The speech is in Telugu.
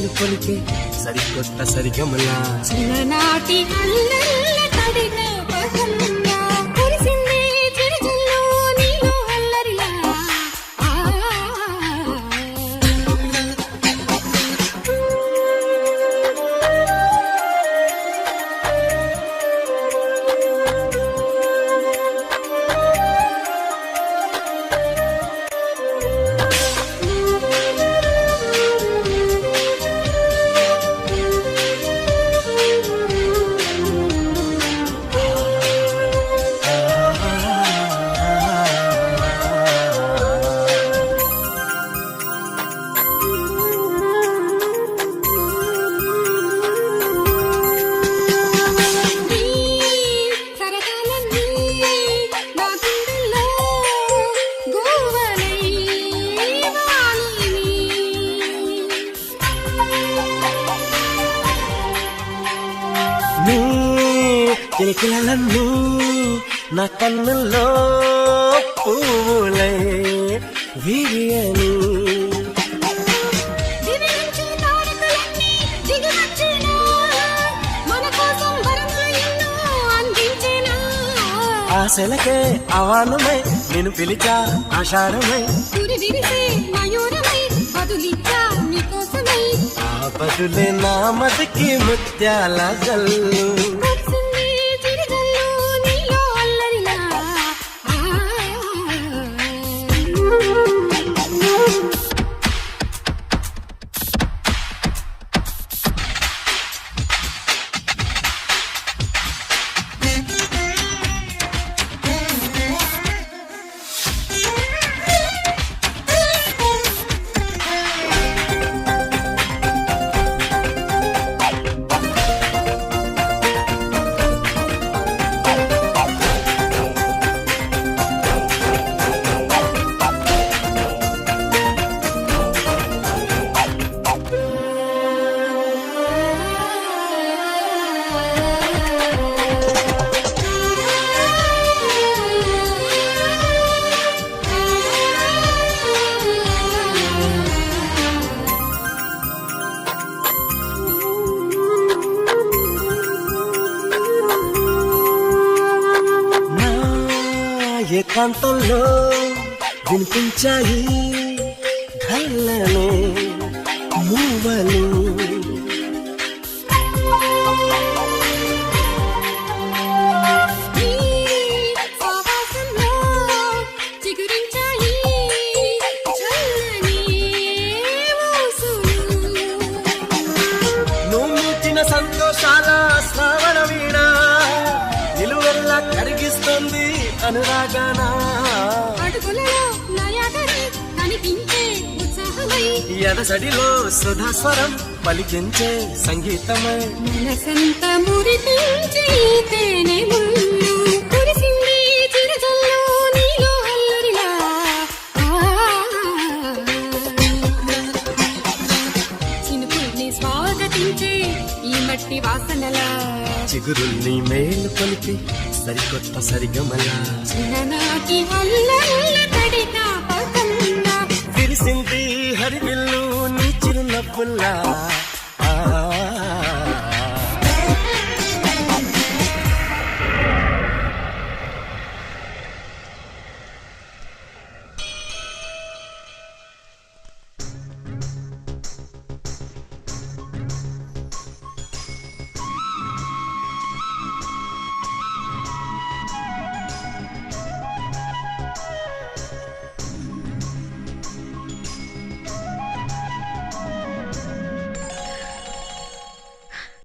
మేలు కొలికే సరికొత్త సరిగమలా చిన్ననాటి అల్లల్ల తడిన పగల్లా కురిసింది చిరుజల్లు నీలో అల్లరిలా నీ కిలకిలలన్నీ నా కన్నుల్లో పువ్వులై విరియని ఆశలకే అవానమై నేను పిలిచా ఆషాఢమై ఆ బదులే నా మదికి ముత్యాల జల్లు ఏకాంతంలో వినిపించాయి గల్లనే మూవలు నువ్వుచిన సంతోషాల శ్రావణ వీణ నిలువెల్లా కరిగిస్తుంది అనురాగానా ఎదసడిలో సుధాస్వరం పలికించే సంగీతమై మనసంత మురిపించే తేనె ముళ్ళు కురిసింది చిరుజల్లు నీలో అల్లరిలా చినుకుల్ని స్వాగతించే ఈ మట్టి వాసనలా చిగురుల్ని మేలు కొలిపి సరికొత్త సరిగమలా చిన్ననాటి అల్లల్ల తడిన పగల్లా విరిసింది హరివిల్లు నీ చిరునవ్వుల్లా